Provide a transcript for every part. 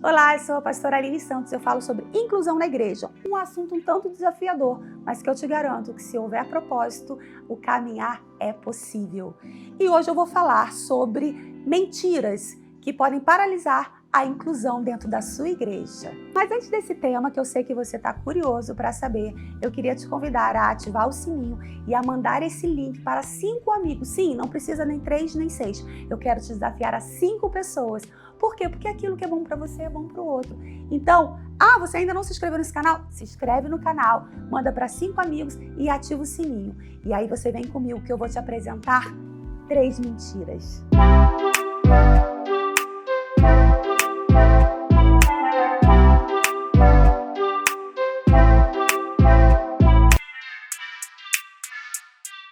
Olá, eu sou a pastora Aline Santos, eu falo sobre inclusão na igreja, um assunto um tanto desafiador, mas que eu te garanto que se houver propósito, o caminhar é possível. E hoje eu vou falar sobre mentiras que podem paralisar a inclusão dentro da sua igreja. Mas antes desse tema, que eu sei que você está curioso para saber, eu queria te convidar a ativar o sininho e a mandar esse link para 5 amigos. Sim, não precisa nem 3 nem 6. Eu quero te desafiar a 5 pessoas. Por quê? Porque aquilo que é bom para você é bom para o outro. Então, você ainda não se inscreveu nesse canal? Se inscreve no canal, manda para 5 amigos e ativa o sininho. E aí você vem comigo que eu vou te apresentar 3 mentiras.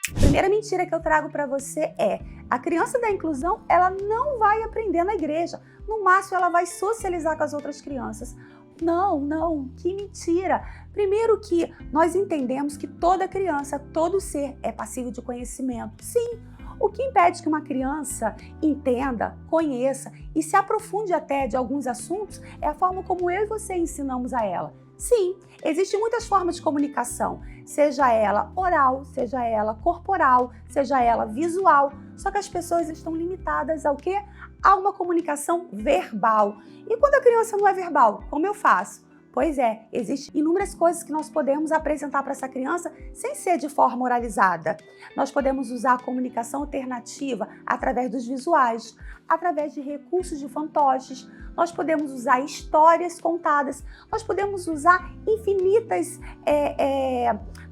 A primeira mentira que eu trago para você é: a criança da inclusão, ela não vai aprender na igreja. No máximo, ela vai socializar com as outras crianças. Não, que mentira! Primeiro que nós entendemos que toda criança, todo ser é passível de conhecimento. Sim, o que impede que uma criança entenda, conheça e se aprofunde até de alguns assuntos é a forma como eu e você ensinamos a ela. Sim, existem muitas formas de comunicação, seja ela oral, seja ela corporal, seja ela visual, só que as pessoas estão limitadas ao quê? A uma comunicação verbal. E quando a criança não é verbal, como eu faço? Pois é, existem inúmeras coisas que nós podemos apresentar para essa criança sem ser de forma oralizada. Nós podemos usar a comunicação alternativa através dos visuais, através de recursos de fantoches, nós podemos usar histórias contadas, nós podemos usar infinitas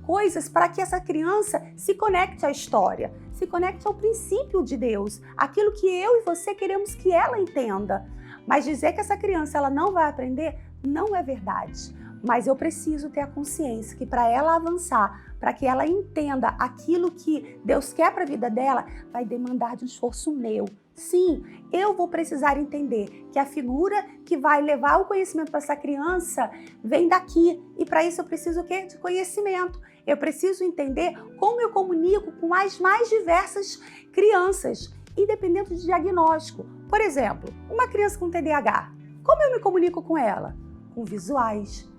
coisas para que essa criança se conecte à história, se conecte ao princípio de Deus, aquilo que eu e você queremos que ela entenda. Mas dizer que essa criança ela não vai aprender não é verdade. Mas eu preciso ter a consciência que para ela avançar, para que ela entenda aquilo que Deus quer para a vida dela, vai demandar de um esforço meu. Sim, eu vou precisar entender que a finura que vai levar o conhecimento para essa criança vem daqui. E para isso eu preciso o quê? De conhecimento. Eu preciso entender como eu comunico com as mais diversas crianças, independente do diagnóstico. Por exemplo, uma criança com TDAH, como eu me comunico com ela? Com visuais,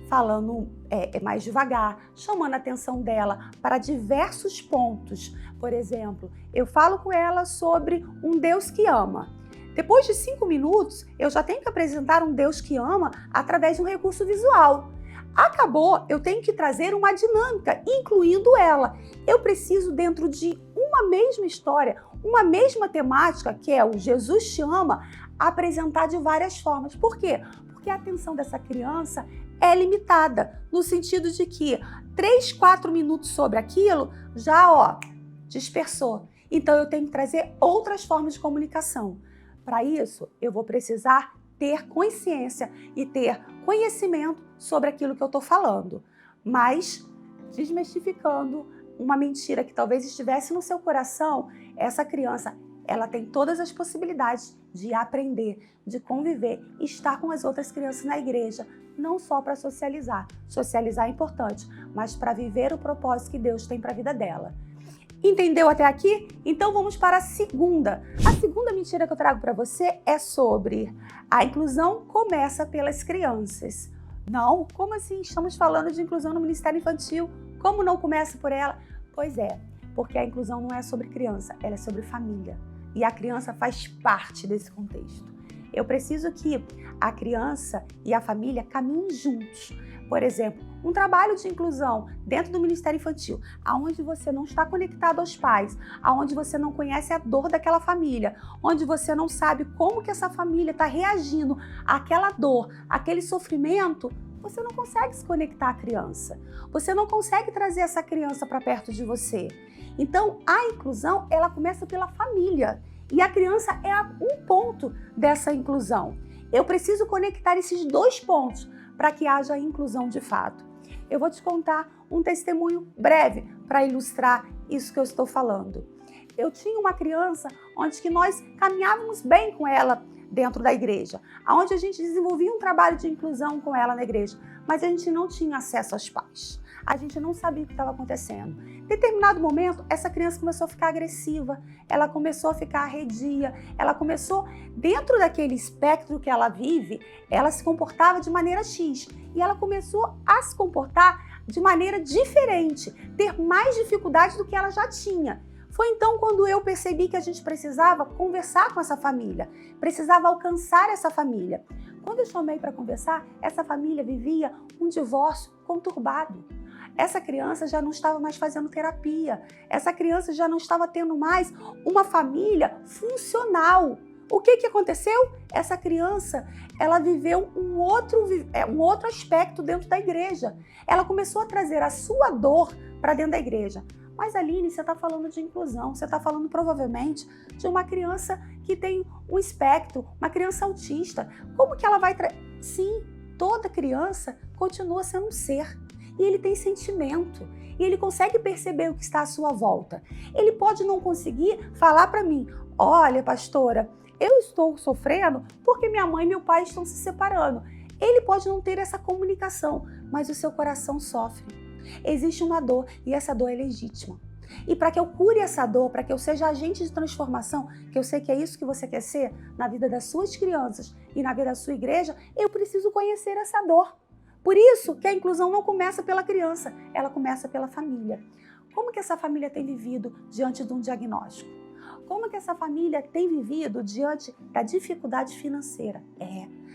falando mais devagar, chamando a atenção dela para diversos pontos. Por exemplo, eu falo com ela sobre um Deus que ama. Depois de 5 minutos, eu já tenho que apresentar um Deus que ama através de um recurso visual. Acabou, eu tenho que trazer uma dinâmica, incluindo ela. Eu preciso, dentro de uma mesma história, uma mesma temática, que é o Jesus te ama, apresentar de várias formas. Por quê? Porque a atenção dessa criança é limitada, no sentido de que 3, 4 minutos sobre aquilo já, dispersou. Então eu tenho que trazer outras formas de comunicação. Para isso, eu vou precisar ter consciência e ter conhecimento sobre aquilo que eu estou falando. Mas, desmistificando uma mentira que talvez estivesse no seu coração, essa criança, ela tem todas as possibilidades de aprender, de conviver, estar com as outras crianças na igreja, não só para socializar. Socializar é importante, mas para viver o propósito que Deus tem para a vida dela. Entendeu até aqui? Então vamos para a segunda. A segunda mentira que eu trago para você é sobre a inclusão começa pelas crianças. Não? Como assim? Estamos falando de inclusão no Ministério Infantil. Como não começa por ela? Pois é, porque a inclusão não é sobre criança, ela é sobre família. E a criança faz parte desse contexto. Eu preciso que a criança e a família caminhem juntos. Por exemplo, um trabalho de inclusão dentro do Ministério Infantil, onde você não está conectado aos pais, onde você não conhece a dor daquela família, onde você não sabe como que essa família está reagindo àquela dor, àquele sofrimento, você não consegue se conectar à criança. Você não consegue trazer essa criança para perto de você. Então, a inclusão, ela começa pela família. E a criança é um ponto dessa inclusão. Eu preciso conectar esses 2 pontos para que haja inclusão de fato. Eu vou te contar um testemunho breve para ilustrar isso que eu estou falando. Eu tinha uma criança onde que nós caminhávamos bem com ela dentro da igreja, onde a gente desenvolvia um trabalho de inclusão com ela na igreja, mas a gente não tinha acesso aos pais. A gente não sabia o que estava acontecendo. Em determinado momento, essa criança começou a ficar agressiva, ela começou a ficar arredia, ela começou, dentro daquele espectro que ela vive, ela se comportava de maneira X. E ela começou a se comportar de maneira diferente, ter mais dificuldade do que ela já tinha. Foi então quando eu percebi que a gente precisava conversar com essa família, precisava alcançar essa família. Quando eu chamei para conversar, essa família vivia um divórcio conturbado. Essa criança já não estava mais fazendo terapia, essa criança já não estava tendo mais uma família funcional. O que aconteceu? Essa criança, ela viveu um outro aspecto dentro da igreja. Ela começou a trazer a sua dor para dentro da igreja. Mas, Aline, você está falando de inclusão, você está falando provavelmente de uma criança que tem um espectro, uma criança autista. Como que ela vai... Sim, toda criança continua sendo um ser. E ele tem sentimento. E ele consegue perceber o que está à sua volta. Ele pode não conseguir falar para mim, olha, pastora, eu estou sofrendo porque minha mãe e meu pai estão se separando. Ele pode não ter essa comunicação, mas o seu coração sofre. Existe uma dor e essa dor é legítima. E para que eu cure essa dor, para que eu seja agente de transformação, que eu sei que é isso que você quer ser na vida das suas crianças e na vida da sua igreja, eu preciso conhecer essa dor. Por isso que a inclusão não começa pela criança, ela começa pela família. Como que essa família tem vivido diante de um diagnóstico? Como que essa família tem vivido diante da dificuldade financeira?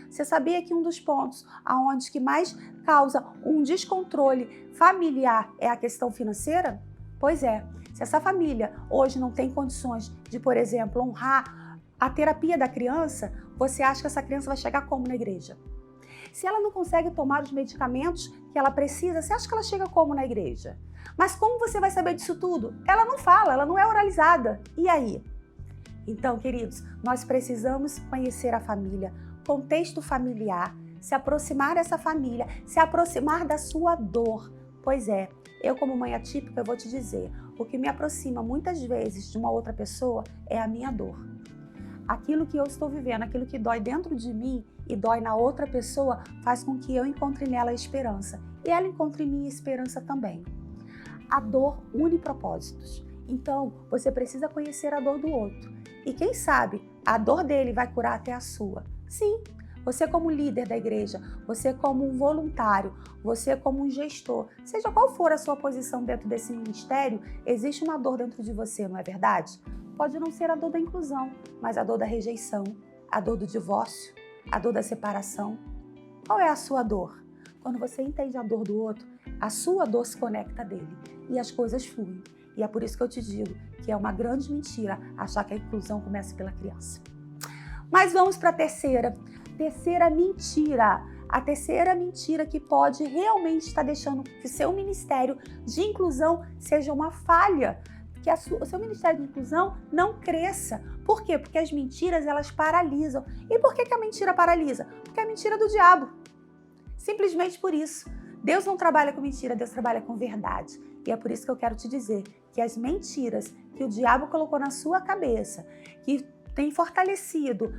Você sabia que um dos pontos aonde que mais causa um descontrole familiar é a questão financeira? Pois é, se essa família hoje não tem condições de, por exemplo, honrar a terapia da criança, você acha que essa criança vai chegar como na igreja? Se ela não consegue tomar os medicamentos que ela precisa, você acha que ela chega como na igreja? Mas como você vai saber disso tudo? Ela não fala, ela não é oralizada. E aí? Então, queridos, nós precisamos conhecer a família, contexto familiar, se aproximar dessa família, se aproximar da sua dor. Pois é, eu como mãe atípica, eu vou te dizer, o que me aproxima muitas vezes de uma outra pessoa é a minha dor. Aquilo que eu estou vivendo, aquilo que dói dentro de mim e dói na outra pessoa, faz com que eu encontre nela esperança. E ela encontre em mim esperança também. A dor une propósitos. Então, você precisa conhecer a dor do outro. E quem sabe, a dor dele vai curar até a sua. Sim, você como líder da igreja, você como um voluntário, você como um gestor, seja qual for a sua posição dentro desse ministério, existe uma dor dentro de você, não é verdade? Pode não ser a dor da inclusão, mas a dor da rejeição, a dor do divórcio, a dor da separação. Qual é a sua dor? Quando você entende a dor do outro, a sua dor se conecta dele e as coisas fluem. E é por isso que eu te digo que é uma grande mentira achar que a inclusão começa pela criança. Mas vamos para a terceira mentira. A terceira mentira que pode realmente estar deixando que seu ministério de inclusão seja uma falha, que o seu ministério de inclusão não cresça. Por quê? Porque as mentiras, elas paralisam. E por que a mentira paralisa? Porque é a mentira do diabo. Simplesmente por isso. Deus não trabalha com mentira, Deus trabalha com verdade. E é por isso que eu quero te dizer que as mentiras que o diabo colocou na sua cabeça, que tem fortalecido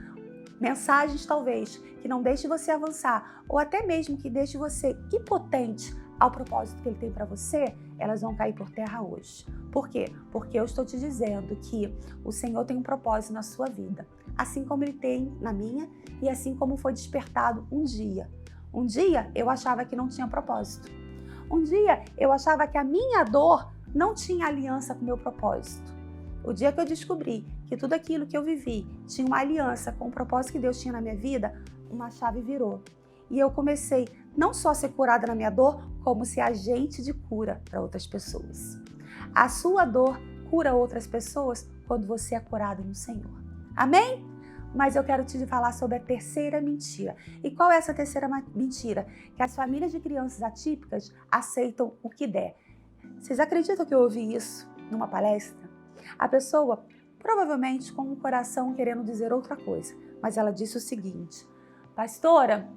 mensagens talvez que não deixe você avançar, ou até mesmo que deixe você impotente ao propósito que ele tem para você, elas vão cair por terra hoje. Por quê? Porque eu estou te dizendo que o Senhor tem um propósito na sua vida, assim como ele tem na minha e assim como foi despertado um dia. Um dia eu achava que não tinha propósito. Um dia eu achava que a minha dor não tinha aliança com o meu propósito. O dia que eu descobri que tudo aquilo que eu vivi tinha uma aliança com o propósito que Deus tinha na minha vida, uma chave virou. E eu comecei não só a ser curada na minha dor, como ser agente de cura para outras pessoas. A sua dor cura outras pessoas quando você é curado no Senhor. Amém? Mas eu quero te falar sobre a terceira mentira. E qual é essa terceira mentira? Que as famílias de crianças atípicas aceitam o que der. Vocês acreditam que eu ouvi isso numa palestra? A pessoa, provavelmente com o coração querendo dizer outra coisa, mas ela disse o seguinte: pastora,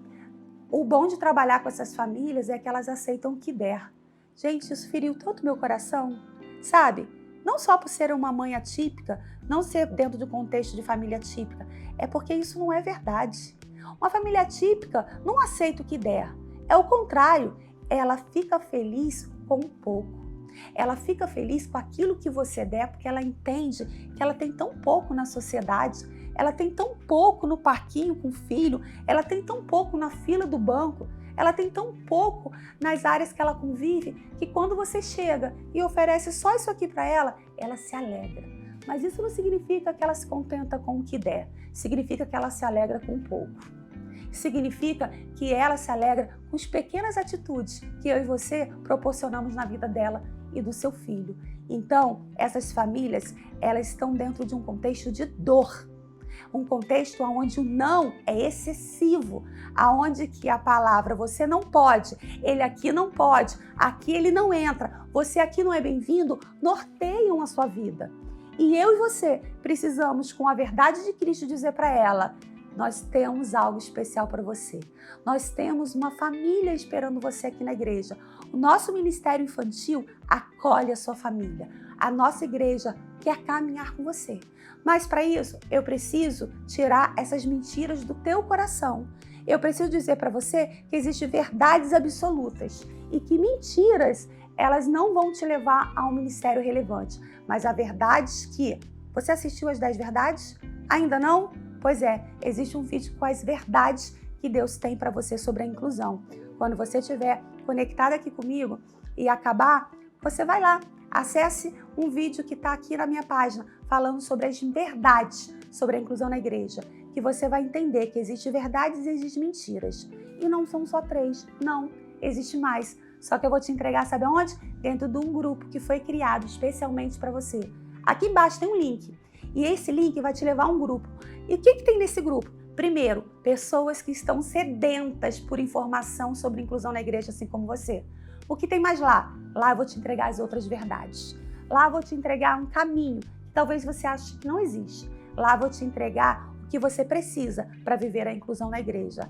o bom de trabalhar com essas famílias é que elas aceitam o que der. Gente, isso feriu tanto meu coração, sabe? Não só por ser uma mãe atípica, não ser dentro do contexto de família atípica, é porque isso não é verdade. Uma família atípica não aceita o que der. É o contrário, ela fica feliz com pouco. Ela fica feliz com aquilo que você der, porque ela entende que ela tem tão pouco na sociedade, ela tem tão pouco no parquinho com o filho, ela tem tão pouco na fila do banco, ela tem tão pouco nas áreas que ela convive, que quando você chega e oferece só isso aqui para ela, ela se alegra. Mas isso não significa que ela se contenta com o que der, significa que ela se alegra com pouco. Significa que ela se alegra com as pequenas atitudes que eu e você proporcionamos na vida dela e do seu filho. Então, essas famílias, elas estão dentro de um contexto de dor. Um contexto onde o não é excessivo, aonde que a palavra você não pode, ele aqui não pode, aqui ele não entra, você aqui não é bem-vindo, norteiam a sua vida. E eu e você precisamos, com a verdade de Cristo, dizer para ela: nós temos algo especial para você. Nós temos uma família esperando você aqui na igreja. O nosso ministério infantil acolhe a sua família. A nossa igreja quer caminhar com você. Mas para isso, eu preciso tirar essas mentiras do teu coração. Eu preciso dizer para você que existem verdades absolutas e que mentiras, elas não vão te levar a um ministério relevante. Mas há verdades que... Você assistiu às 10 verdades? Ainda não? Pois é, existe um vídeo com as verdades que Deus tem para você sobre a inclusão. Quando você estiver conectado aqui comigo e acabar, você vai lá, acesse um vídeo que está aqui na minha página, falando sobre as verdades sobre a inclusão na igreja, que você vai entender que existem verdades e existem mentiras. E não são só 3, não, existe mais. Só que eu vou te entregar, sabe aonde? Dentro de um grupo que foi criado especialmente para você. Aqui embaixo tem um link, e esse link vai te levar a um grupo. E o que tem nesse grupo? Primeiro, pessoas que estão sedentas por informação sobre inclusão na igreja, assim como você. O que tem mais lá? Lá eu vou te entregar as outras verdades. Lá eu vou te entregar um caminho que talvez você ache que não existe. Lá eu vou te entregar o que você precisa para viver a inclusão na igreja.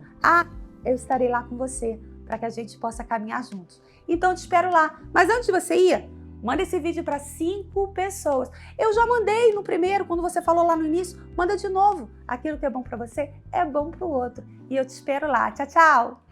Eu estarei lá com você para que a gente possa caminhar juntos. Então eu te espero lá. Mas antes de você ir, manda esse vídeo para 5 pessoas. Eu já mandei no primeiro, quando você falou lá no início, manda de novo. Aquilo que é bom para você é bom para o outro. E eu te espero lá. Tchau, tchau!